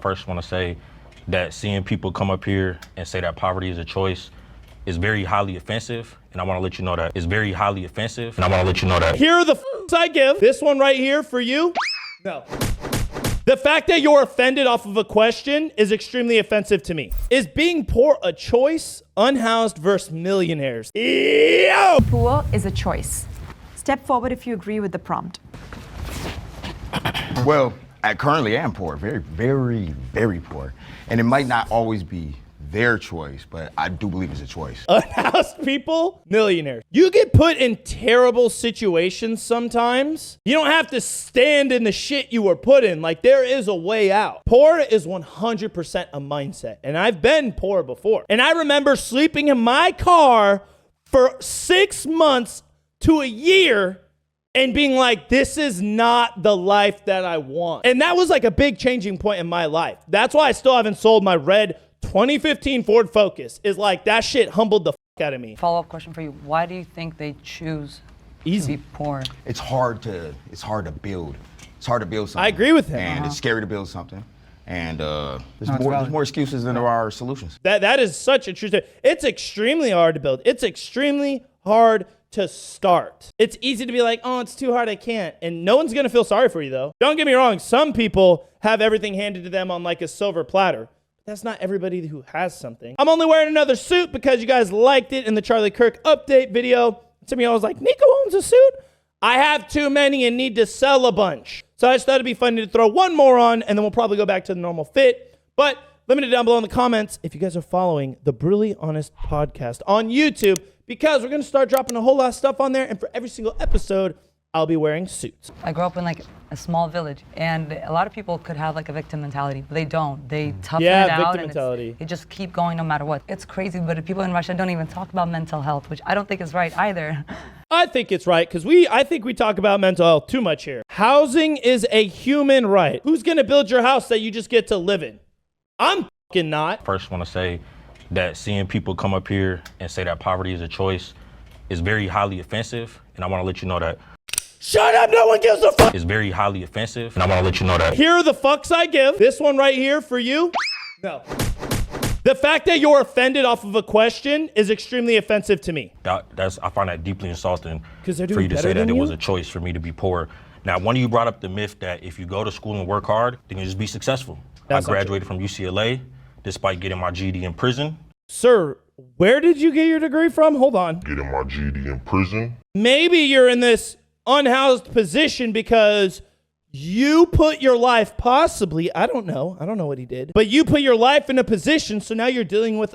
first want to say that seeing people come up here and say that poverty is a choice is very highly offensive, and I want to let you know that it's very highly offensive, and I want to let you know that. Here are the f***s I give. This one right here for you. No. The fact that you're offended off of a question is extremely offensive to me. Is being poor a choice? Unhoused versus millionaires. Yo! Poor is a choice. Step forward if you agree with the prompt. Well, I currently am poor, very, very, very poor. And it might not always be their choice, but I do believe it's a choice. Unhoused people, millionaires. You get put in terrible situations sometimes. You don't have to stand in the shit you were put in. Like, there is a way out. Poor is 100% a mindset. And I've been poor before. And I remember sleeping in my car for 6 months to a year and being like, this is not the life that I want. And that was like a big changing point in my life. That's why I still haven't sold my red 2015 Ford Focus. Is like, that shit humbled the fuck out of me. Follow-up question for you. Why do you think they choose to be poor? It's hard to build. It's hard to build something. I agree with him. And it's scary to build something. And there's more excuses than there are solutions. That is such a true statement. It's extremely hard to build. It's extremely hard to start. It's easy to be like, oh, it's too hard, I can't. And no one's gonna feel sorry for you though. Don't get me wrong, some people have everything handed to them on like a silver platter. That's not everybody who has something. I'm only wearing another suit because you guys liked it in the Charlie Kirk update video. Some of y'all was like, Nikko owns a suit? I have too many and need to sell a bunch. So I just thought it'd be funny to throw one more on and then we'll probably go back to the normal fit. But let me know down below in the comments if you guys are following the Brutally Honest podcast on YouTube, because we're gonna start dropping a whole lot of stuff on there, and for every single episode, I'll be wearing suits. I grew up in like a small village, and a lot of people could have like a victim mentality, but they don't. They toughen it out, victim mentality. They just keep going no matter what. It's crazy, but people in Russia don't even talk about mental health, which I don't think is right either. I think it's right, because I think we talk about mental health too much here. Housing is a human right. Who's gonna build your house that you just get to live in? I'm fucking not. First want to say that seeing people come up here and say that poverty is a choice is very highly offensive, and I want to let you know that. Shut up, no one gives a fuck. It's very highly offensive, and I want to let you know that. Here are the fucks I give. This one right here for you. No. The fact that you're offended off of a question is extremely offensive to me. I find that deeply insulting for doing you to better say that than it you? was a choice for me to be poor. Now, one of you brought up the myth that if you go to school and work hard, then you just be successful. That's I graduated from UCLA despite getting my GED in prison. Sir, where did you get your degree from? Hold on. Getting my GED in prison. Maybe you're in this unhoused position because you put your life, possibly, I don't know what he did, but you put your life in a position, so now you're dealing with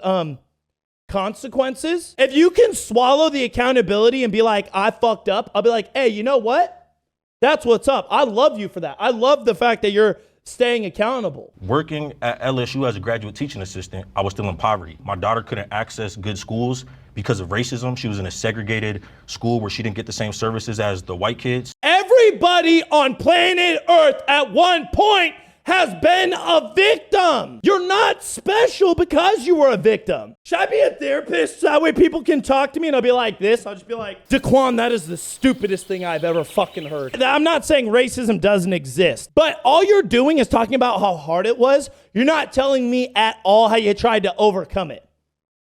consequences. If you can swallow the accountability and be like, I fucked up, I'll be like, hey, you know what? That's what's up. I love you for that. I love the fact that you're staying accountable. Working at LSU as a graduate teaching assistant, I was still in poverty. My daughter couldn't access good schools because of racism. She was in a segregated school where she didn't get the same services as the white kids. Everybody on planet Earth at one point has been a victim. You're not special because you were a victim. Should I be a therapist so that way people can talk to me and I'll be like this? I'll just be like, Daquan, that is the stupidest thing I've ever fucking heard. I'm not saying racism doesn't exist, but all you're doing is talking about how hard it was. You're not telling me at all how you tried to overcome it.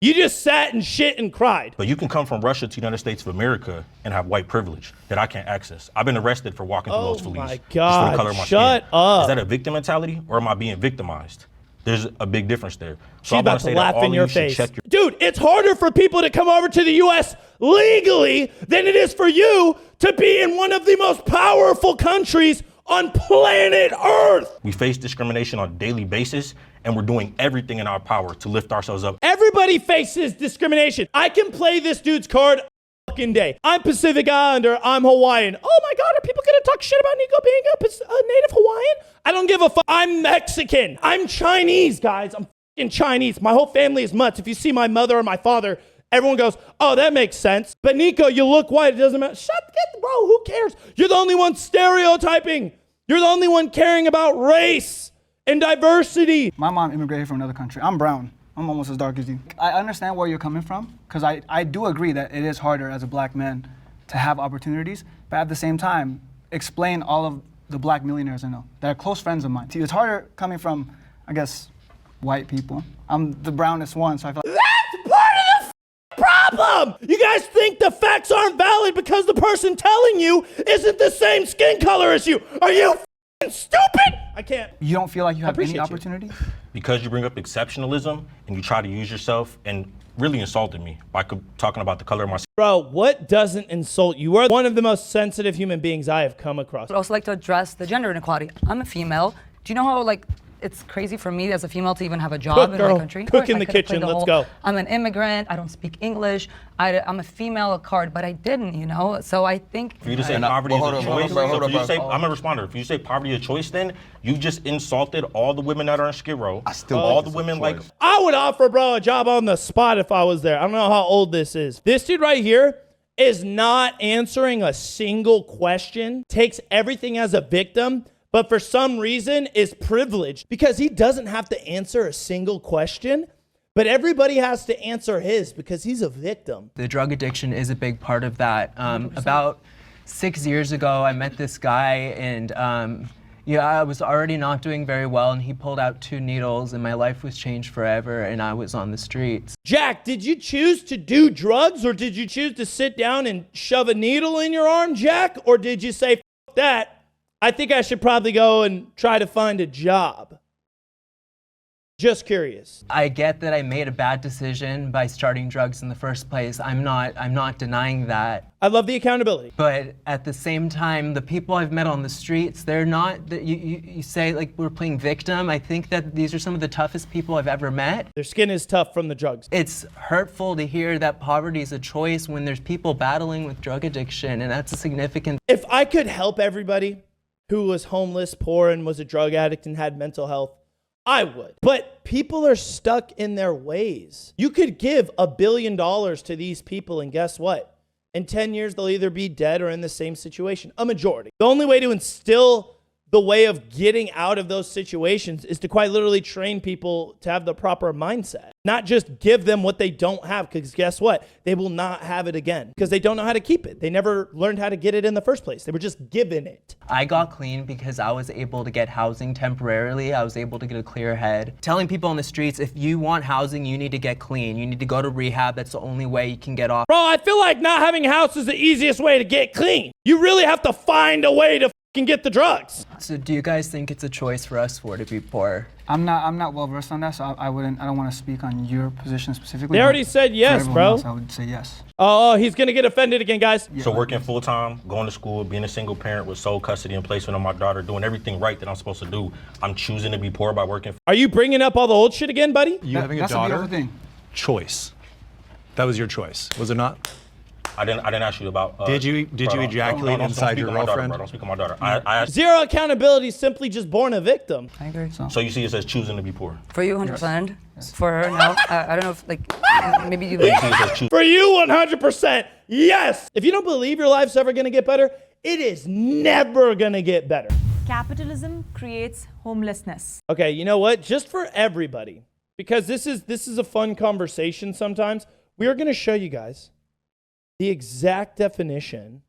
You just sat and shit and cried. But you can come from Russia to the United States of America and have white privilege that I can't access. I've been arrested for walking through those police. Oh my just for God, the color of my shut skin. up. Is that a victim mentality or am I being victimized? There's a big difference there. So She's about to laugh in your face. Dude, it's harder for people to come over to the U.S. legally than it is for you to be in one of the most powerful countries on planet Earth. We face discrimination on a daily basis, and we're doing everything in our power to lift ourselves up. Everybody faces discrimination. I can play this dude's card all fucking day. I'm Pacific Islander, I'm Hawaiian. Oh my God, are people gonna talk shit about Nikko being a native Hawaiian? I don't give a fuck. I'm Mexican. I'm Chinese, guys. I'm fucking Chinese. My whole family is mutts. If you see my mother or my father, everyone goes, oh, that makes sense. But Nikko, you look white, it doesn't matter. Bro, who cares? You're the only one stereotyping. You're the only one caring about race and diversity. My mom immigrated from another country. I'm brown. I'm almost as dark as you. I understand where you're coming from, because I do agree that it is harder as a black man to have opportunities, but at the same time, explain all of the black millionaires I know that are close friends of mine. It's harder coming from I guess, white people. I'm the brownest one, so I feel like That's part of the problem. You guys think the facts aren't valid because the person telling you isn't the same skin color as you. Are you stupid? I can't. you don't feel like you have any appreciate you. opportunity. Because you bring up exceptionalism and you try to use yourself and really insulted me by talking about the color of my skin. Bro, what doesn't insult you? You are one of the most sensitive human beings I have come across. I'd also like to address the gender inequality. I'm a female. Do you know how it's crazy for me as a female to even have a job Cook, in girl. my country? Of Cook course, in I the could have kitchen. played the Let's whole, go. I'm an immigrant. I don't speak English. I'm a female card, but I didn't, So I think For you to say poverty is a choice, I'm a responder. If you say poverty is a choice, then you just insulted all the women that are in Skid Row. I still all think the it's a women like choice. I would offer, bro, a job on the spot if I was there. I don't know how old this is. This dude right here is not answering a single question, takes everything as a victim, but for some reason is privileged because he doesn't have to answer a single question, but everybody has to answer his because he's a victim. The drug addiction is a big part of that. About 6 years ago, I met this guy, and I was already not doing very well, and he pulled out 2 needles, and my life was changed forever, and I was on the streets. Jack, did you choose to do drugs or did you choose to sit down and shove a needle in your arm, Jack? Or did you say, F that, I think I should probably go and try to find a job? Just curious. I get that I made a bad decision by starting drugs in the first place. I'm not denying that. I love the accountability. But at the same time, the people I've met on the streets, they're not, you say like we're playing victim. I think that these are some of the toughest people I've ever met. Their skin is tough from the drugs. It's hurtful to hear that poverty is a choice when there's people battling with drug addiction, and that's a significant. If I could help everybody who was homeless, poor, and was a drug addict and had mental health, I would. But people are stuck in their ways. You could give $1 billion to these people, and guess what? In 10 years, they'll either be dead or in the same situation. A majority. The only way to instill the way of getting out of those situations is to quite literally train people to have the proper mindset. Not just give them what they don't have, because guess what? They will not have it again because they don't know how to keep it. They never learned how to get it in the first place. They were just given it. I got clean because I was able to get housing temporarily. I was able to get a clear head. Telling people on the streets, if you want housing, you need to get clean. You need to go to rehab. That's the only way you can get off. Bro, I feel like not having a house is the easiest way to get clean. You really have to find a way to can get the drugs. So do you guys think it's a choice for us to be poor? I'm not well versed on that, so I don't want to speak on your position specifically. They already but said for yes, everyone bro. else, I would say yes. Oh, he's gonna get offended again, guys. So working full time, going to school, being a single parent with sole custody and placement of my daughter, doing everything right that I'm supposed to do. I'm choosing to be poor by working. Are you bringing up all the old shit again, buddy? You having a That's a daughter? beautiful thing. Choice. That was your choice, was it not? I didn't ask you about. Did you ejaculate inside your girlfriend? Don't speak on my daughter. I asked. Zero accountability, simply just born a victim. I agree. So you see it says choosing to be poor. For you, 100%. For her, no. I don't know if maybe you. You see it says choose. For you, 100%, yes. If you don't believe your life's ever gonna get better, it is never gonna get better. Capitalism creates homelessness. Okay, you know what? Just for everybody, because this is a fun conversation sometimes, we are gonna show you guys the exact definition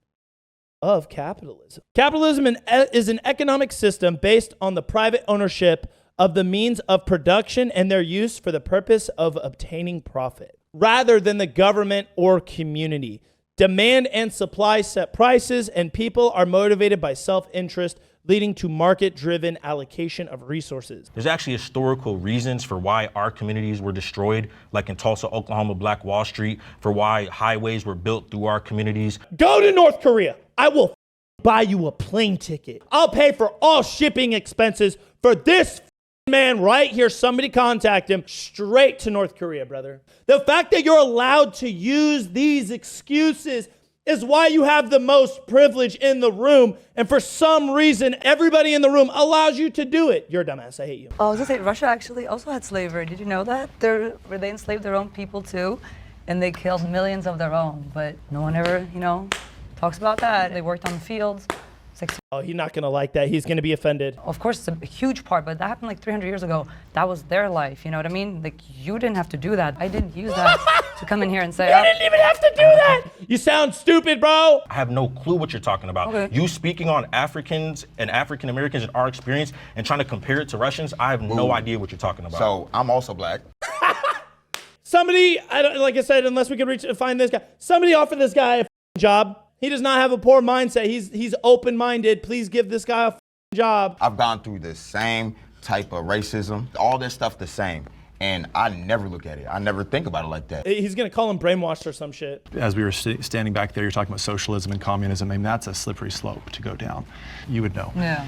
of capitalism. Capitalism is an economic system based on the private ownership of the means of production and their use for the purpose of obtaining profit, rather than the government or community. Demand and supply set prices, and people are motivated by self-interest, leading to market-driven allocation of resources. There's actually historical reasons for why our communities were destroyed, like in Tulsa, Oklahoma, Black Wall Street, for why highways were built through our communities. Go to North Korea. I will buy you a plane ticket. I'll pay for all shipping expenses for this man right here. Somebody contact him straight to North Korea, brother. The fact that you're allowed to use these excuses is why you have the most privilege in the room. And for some reason, everybody in the room allows you to do it. You're a dumbass. I hate you. I was gonna say, Russia actually also had slavery. Did you know that? They enslaved their own people too, and they killed millions of their own. But no one ever, talks about that. They worked on the fields. Oh, he's not gonna like that. He's gonna be offended. Of course, it's a huge part, but that happened like 300 years ago. That was their life. You know what I mean? Like, you didn't have to do that. I didn't use that to come in here and say, You didn't even have to do that. You sound stupid, bro. I have no clue what you're talking about. Okay. You speaking on Africans and African Americans and our experience and trying to compare it to Russians, I have no idea what you're talking about. So I'm also black. Somebody, like I said, unless we can find this guy, somebody offer this guy a job. He does not have a poor mindset. He's open-minded. Please give this guy a job. I've gone through the same type of racism, all this stuff the same. And I never look at it. I never think about it like that. He's gonna call him brainwashed or some shit. As we were standing back there, you're talking about socialism and communism. I mean, that's a slippery slope to go down. You would know. Yeah.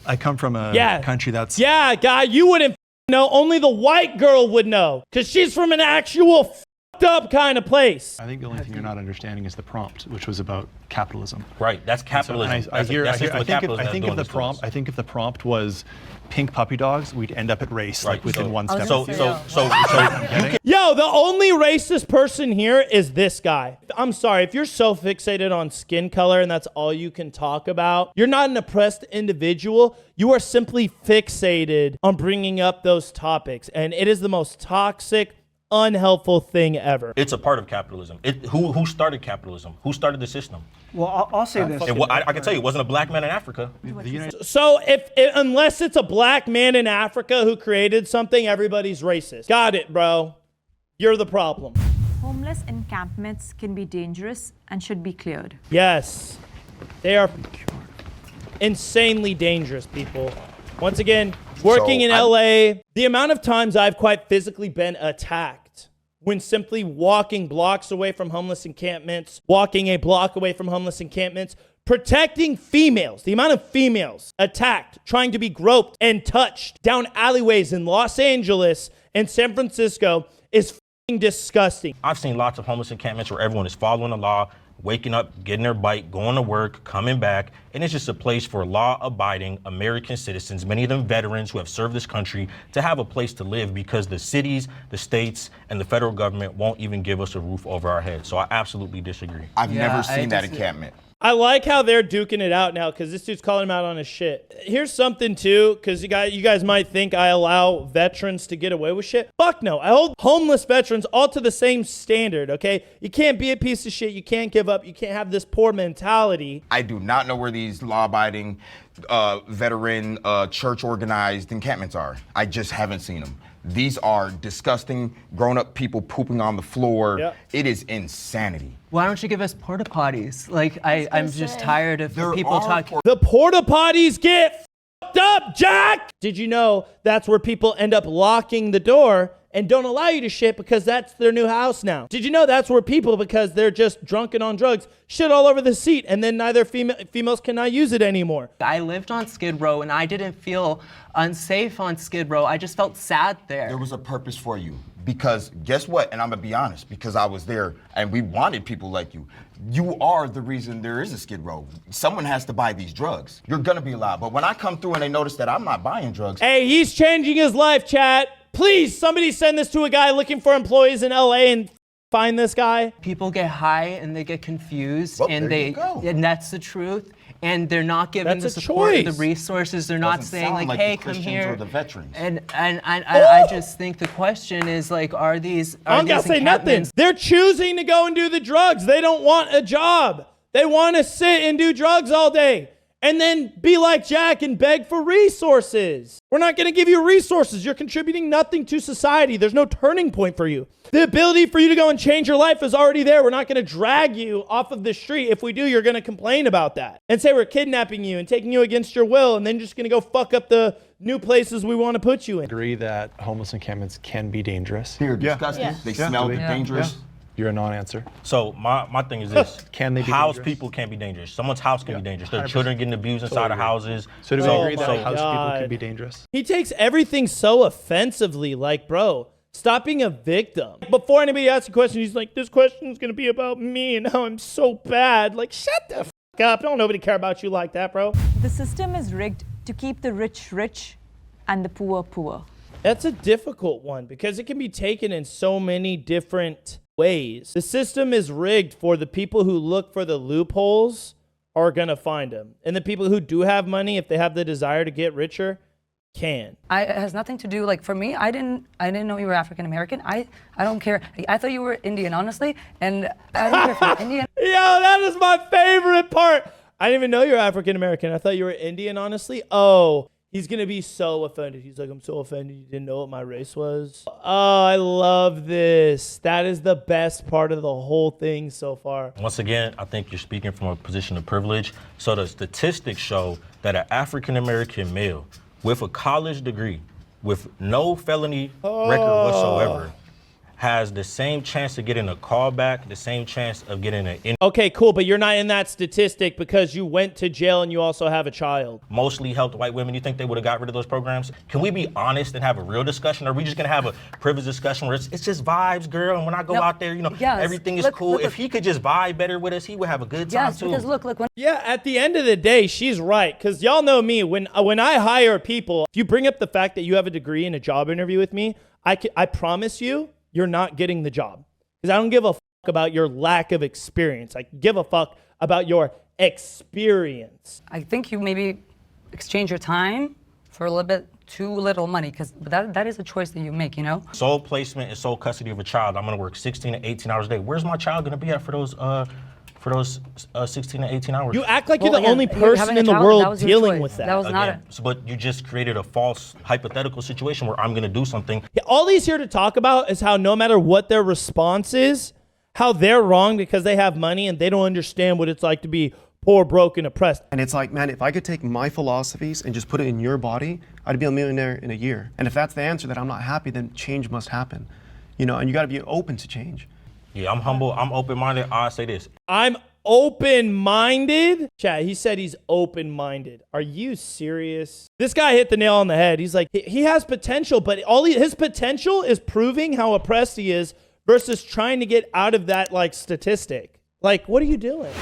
I come from a country that's... Yeah, guy, you wouldn't know. Only the white girl would know. Because she's from an actual fucked up kind of place. I think the only thing you're not understanding is the prompt, which was about capitalism. Right, that's capitalism. So, I think if the prompt was pink puppy dogs, we'd end up at race like within one step. So Yo, the only racist person here is this guy. I'm sorry, if you're so fixated on skin color and that's all you can talk about, you're not an oppressed individual. You are simply fixated on bringing up those topics. And it is the most toxic, unhelpful thing ever. it's a part of capitalism. Who started capitalism? Who started the system? Well, I'll say this. I can tell you, it wasn't a black man in Africa. So unless it's a black man in Africa who created something, everybody's racist. Got it, bro. You're the problem. Homeless encampments can be dangerous and should be cleared. Yes. They are insanely dangerous, people. Once again, working in LA, the amount of times I've quite physically been attacked when simply walking blocks away from homeless encampments, walking a block away from homeless encampments, protecting females, the amount of females attacked, trying to be groped and touched down alleyways in Los Angeles and San Francisco is f***ing disgusting. I've seen lots of homeless encampments where everyone is following the law, waking up, getting their bike, going to work, coming back, and it's just a place for law-abiding American citizens, many of them veterans who have served this country, to have a place to live because the cities, the states, and the federal government won't even give us a roof over our heads. So I absolutely disagree. I've never seen that encampment. I like how they're duking it out now because this dude's calling him out on his shit. Here's something too, because you guys might think I allow veterans to get away with shit. Fuck no. I hold homeless veterans all to the same standard, okay? You can't be a piece of shit. You can't give up. You can't have this poor mentality. I do not know where these law-abiding, veteran, church-organized encampments are. I just haven't seen them. These are disgusting, grown-up people pooping on the floor. Yep. It is insanity. Why don't you give us porta potties? Like, I'm just tired of people talking. The porta potties get fucked up, Jack! Did you know that's where people end up locking the door and don't allow you to shit because that's their new house now? Did you know that's where people, because they're just drunk and on drugs, shit all over the seat and then neither females cannot use it anymore? I lived on Skid Row and I didn't feel unsafe on Skid Row. I just felt sad there. There was a purpose for you. Because guess what? And I'm gonna be honest, because I was there and we wanted people like you. You are the reason there is a Skid Row. Someone has to buy these drugs. You're gonna be allowed. But when I come through and they notice that I'm not buying drugs. Hey, he's changing his life, chat. Please, somebody send this to a guy looking for employees in LA and find this guy. People get high and they get confused, Well, and there you go. and that's the truth. And they're not given That's the a support, or the choice. resources. They're not Doesn't saying sound like, the "Hey, come Christians here." or the veterans. And I just think the question is like, are these? I don't gotta say nothing. They're choosing to go and do the drugs. They don't want a job. They want to sit and do drugs all day and then be like Jack and beg for resources. We're not going to give you resources. You're contributing nothing to society. There's no turning point for you. The ability for you to go and change your life is already there. We're not going to drag you off of the street. If we do, you're going to complain about that and say we're kidnapping you and taking you against your will and then just going to go fuck up the new places we want to put you in. Agree that homeless encampments can be dangerous. They're disgusting. They smell dangerous. You're a non-answer. So my thing is this. Can they be house dangerous? people can be dangerous. Someone's house can be dangerous. Their children getting abused inside of agree. houses. So do we agree that my house people God. can be dangerous? He takes everything so offensively, like, bro, stop being a victim. Before anybody asks a question, he's like, this question's gonna be about me and how I'm so bad. Like, shut the f*** up. Don't nobody care about you like that, bro. The system is rigged to keep the rich rich and the poor poor. That's a difficult one because it can be taken in so many different ways. The system is rigged for the people who look for the loopholes are gonna find them. And the people who do have money, if they have the desire to get richer, can. It has nothing to do, like, for me, I didn't know you were African American. I don't care. I thought you were Indian, honestly, and I don't care if you're Indian. Yo, that is my favorite part. I didn't even know you were African American. I thought you were Indian, honestly. Oh, he's going to be so offended. He's like, I'm so offended you didn't know what my race was. Oh, I love this. That is the best part of the whole thing so far. Once again, I think you're speaking from a position of privilege. So the statistics show that an African-American male with a college degree, with no felony record whatsoever, has the same chance of getting a callback, the same chance of getting an Okay, cool, but you're not in that statistic because you went to jail and you also have a child. mostly helped white women. You think they would have got rid of those programs? Can we be honest and have a real discussion? Or are we just gonna have a privileged discussion where it's just vibes, girl, and when I go out there, yes, everything is look, cool. look, If he could just vibe better with us, he would have a good time Yes, too. because look, when Yeah, at the end of the day, she's right. Because y'all know me, when I hire people, if you bring up the fact that you have a degree in a job interview with me, I promise you're not getting the job. Because I don't give a fuck about your lack of experience. I give a fuck about your experience. I think you maybe exchange your time for a little bit too little money, because that is a choice that you make, you know? Sole placement and sole custody of a child. I'm gonna work 16 to 18 hours a day. Where's my child gonna be at for those 16 to 18 hours? You act like you're the again, only you're person having a in the child, that world was your dealing choice. with that. That was not Again, but you just created a false hypothetical situation where I'm gonna do something. Yeah, all he's here to talk about is how no matter what their response is, how they're wrong because they have money and they don't understand what it's like to be poor, broke, and oppressed. And it's like, man, if I could take my philosophies and just put it in your body, I'd be a millionaire in a year. And if that's the answer, that I'm not happy, then change must happen. You know, and you gotta be open to change. Yeah, I'm humble, I'm open-minded. I'll say this. I'm open-minded? Chat, he said he's open-minded. Are you serious? This guy hit the nail on the head. He's like, he has potential, but his potential is proving how oppressed he is versus trying to get out of that, like, statistic. Like, what are you doing?